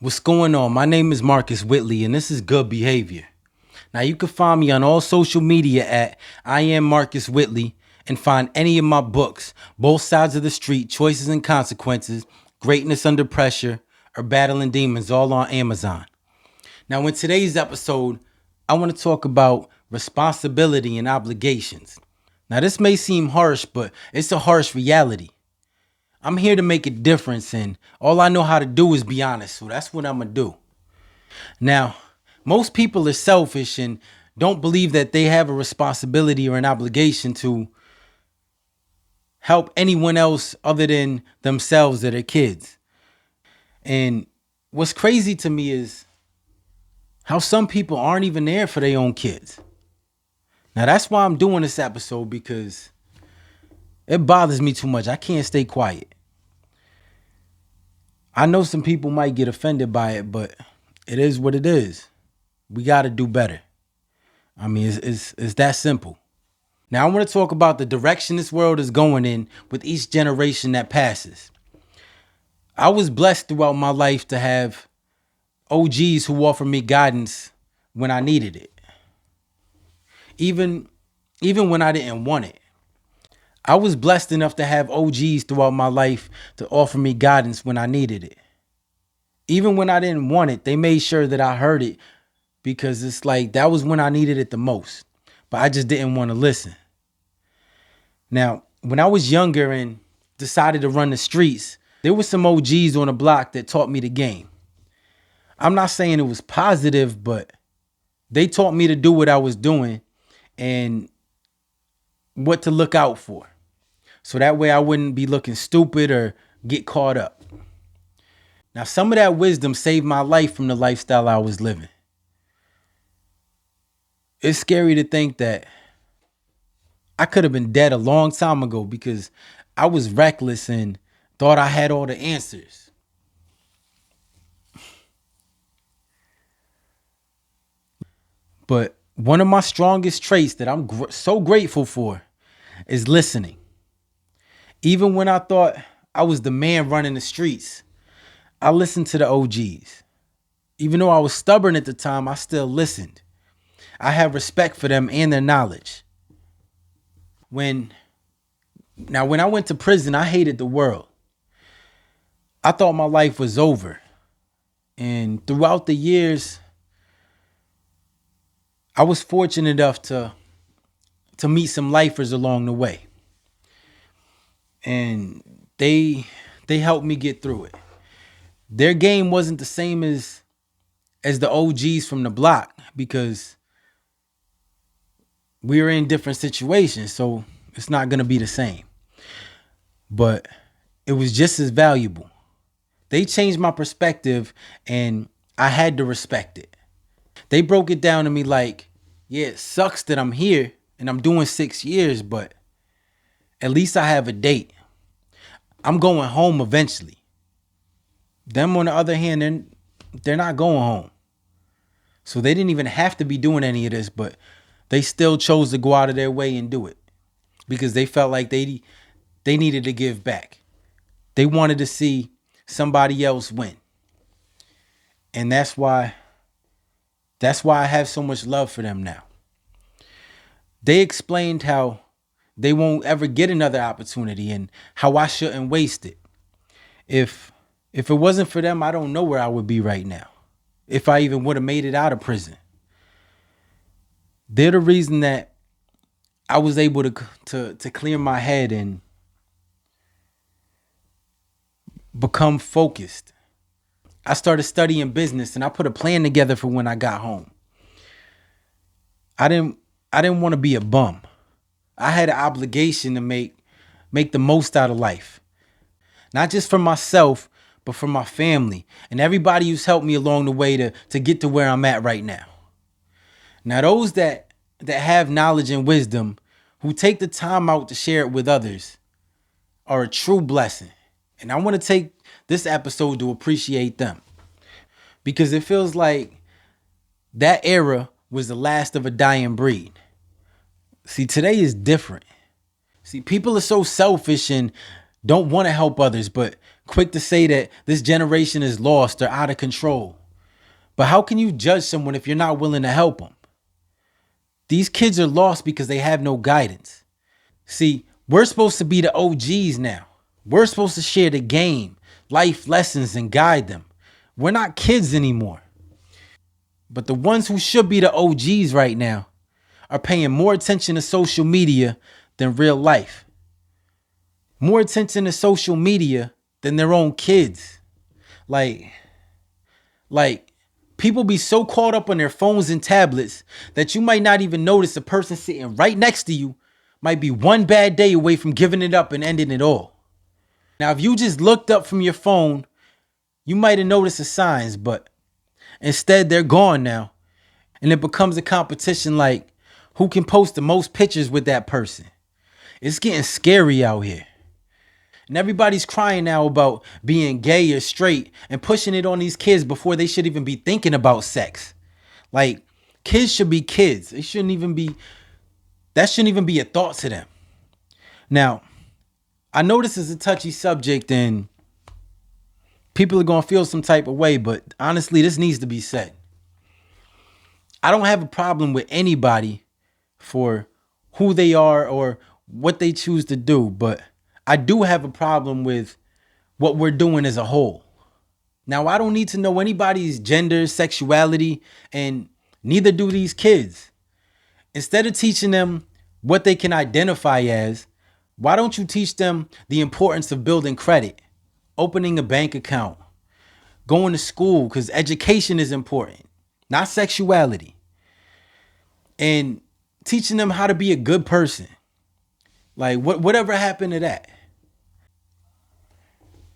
What's going on? My name is Marcus Whitley, and this is Good Behavior. Now, you can find me on all social media at I am Marcus Whitley and find any of my books, Both Sides of the Street, Choices and Consequences, Greatness Under Pressure, or Battling Demons, all on Amazon. Now, in today's episode, I want to talk about responsibility and obligations. Now, this may seem harsh, but it's a harsh reality. I'm here to make a difference, and all I know how to do is be honest, so that's what I'm going to do. Now, most people are selfish and don't believe that they have a responsibility or an obligation to help anyone else other than themselves or their kids. And what's crazy to me is how some people aren't even there for their own kids. Now, that's why I'm doing this episode, because it bothers me too much. I can't stay quiet. I know some people might get offended by it, but it is what it is. We got to do better. I mean, it's that simple. Now, I want to talk about the direction this world is going in with each generation that passes. I was blessed throughout my life to have OGs who offered me guidance when I needed it. Even when I didn't want it. I was blessed enough to have OGs throughout my life to offer me guidance when I needed it. Even when I didn't want it, they made sure that I heard it, because it's like that was when I needed it the most. But I just didn't want to listen. Now, when I was younger and decided to run the streets, there were some OGs on the block that taught me the game. I'm not saying it was positive, but they taught me to do what I was doing and what to look out for. So that way I wouldn't be looking stupid or get caught up. Now, some of that wisdom saved my life from the lifestyle I was living. It's scary to think that I could have been dead a long time ago because I was reckless and thought I had all the answers. But one of my strongest traits that I'm so grateful for is listening. Even when I thought I was the man running the streets, I listened to the OGs. Even though I was stubborn at the time, I still listened. I have respect for them and their knowledge. When I went to prison, I hated the world. I thought my life was over. And throughout the years, I was fortunate enough to meet some lifers along the way. And they helped me get through it. Their game wasn't the same as the OGs from the block, because we were in different situations, so it's not going to be the same. But it was just as valuable. They changed my perspective, and I had to respect it. They broke it down to me like, yeah, it sucks that I'm here and I'm doing 6 years, but at least I have a date. I'm going home eventually. Them, on the other hand, they're not going home. So they didn't even have to be doing any of this, but they still chose to go out of their way and do it because they felt like they needed to give back. They wanted to see somebody else win. And that's why I have so much love for them now. They explained how they won't ever get another opportunity and how I shouldn't waste it. If it wasn't for them, I don't know where I would be right now, if I even would have made it out of prison. They're the reason that I was able to clear my head and become focused. I started studying business and I put a plan together for when I got home. I didn't want to be a bum. I had an obligation to make the most out of life. Not just for myself, but for my family and everybody who's helped me along the way to get to where I'm at right now. Now, those that have knowledge and wisdom, who take the time out to share it with others, are a true blessing. And I want to take this episode to appreciate them, because it feels like that era was the last of a dying breed. See, today is different. See, people are so selfish and don't want to help others, but quick to say that this generation is lost or out of control. But how can you judge someone if you're not willing to help them? These kids are lost because they have no guidance. See, we're supposed to be the OGs now. We're supposed to share the game, life lessons, and guide them. We're not kids anymore. But the ones who should be the OGs right now are paying more attention to social media than real life. More attention to social media than their own kids. Like, people be so caught up on their phones and tablets that you might not even notice the person sitting right next to you might be one bad day away from giving it up and ending it all. Now, if you just looked up from your phone, you might have noticed the signs, but instead they're gone now. And it becomes a competition like who can post the most pictures with that person. It's getting scary out here. And everybody's crying now about being gay or straight and pushing it on these kids before they should even be thinking about sex. Like, kids should be kids. That shouldn't even be a thought to them. Now, I know this is a touchy subject and people are going to feel some type of way, but honestly, this needs to be said. I don't have a problem with anybody for who they are or what they choose to do, but I do have a problem with what we're doing as a whole. Now, I don't need to know anybody's gender, sexuality, and neither do these kids. Instead of teaching them what they can identify as, why don't you teach them the importance of building credit, opening a bank account, going to school, because education is important, not sexuality, and teaching them how to be a good person. Like, whatever happened to that?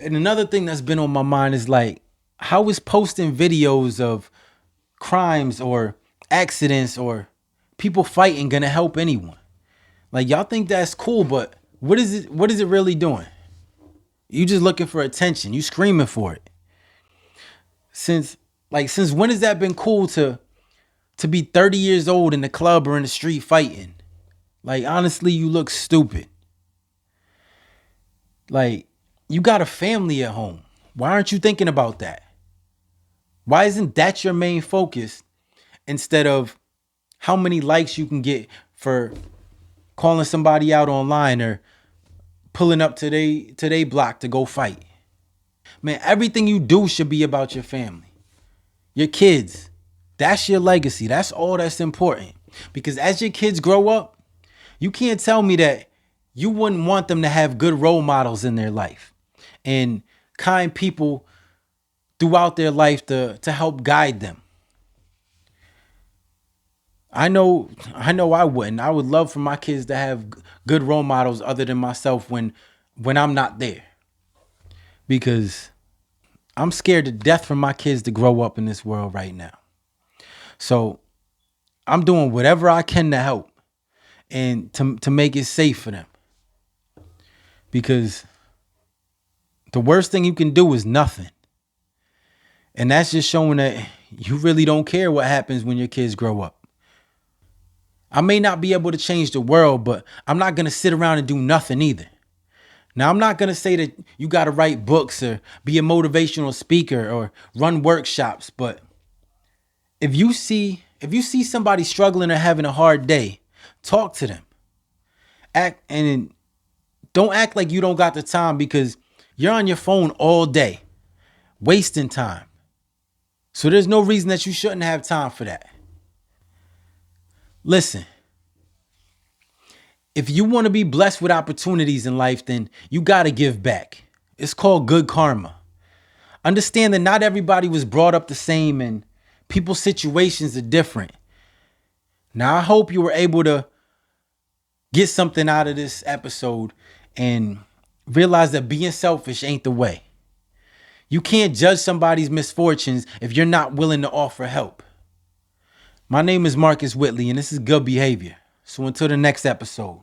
And another thing that's been on my mind is like, how is posting videos of crimes or accidents or people fighting gonna help anyone? Like, y'all think that's cool, but what is it really doing? You just looking for attention. You screaming for it. Since when has that been cool to be 30 years old in the club or in the street fighting? Like, honestly, you look stupid. Like, you got a family at home. Why aren't you thinking about that? Why isn't that your main focus instead of how many likes you can get for calling somebody out online or pulling up to they block to go fight? Man, everything you do should be about your family, your kids. That's your legacy. That's all that's important. Because as your kids grow up, you can't tell me that you wouldn't want them to have good role models in their life and kind people throughout their life to help guide them. I know I wouldn't. I would love for my kids to have good role models other than myself when I'm not there. Because I'm scared to death for my kids to grow up in this world right now. So I'm doing whatever I can to help and to make it safe for them. Because the worst thing you can do is nothing. And that's just showing that you really don't care what happens when your kids grow up. I may not be able to change the world, but I'm not going to sit around and do nothing either. Now, I'm not going to say that you got to write books or be a motivational speaker or run workshops, but if you see somebody struggling or having a hard day, talk to them. Don't act like you don't got the time because you're on your phone all day, wasting time. So there's no reason that you shouldn't have time for that. Listen, if you want to be blessed with opportunities in life, then you got to give back. It's called good karma. Understand that not everybody was brought up the same and people's situations are different. Now, I hope you were able to get something out of this episode and realize that being selfish ain't the way. You can't judge somebody's misfortunes if you're not willing to offer help. My name is Marcus Whitley, and this is Good Behavior. So until the next episode.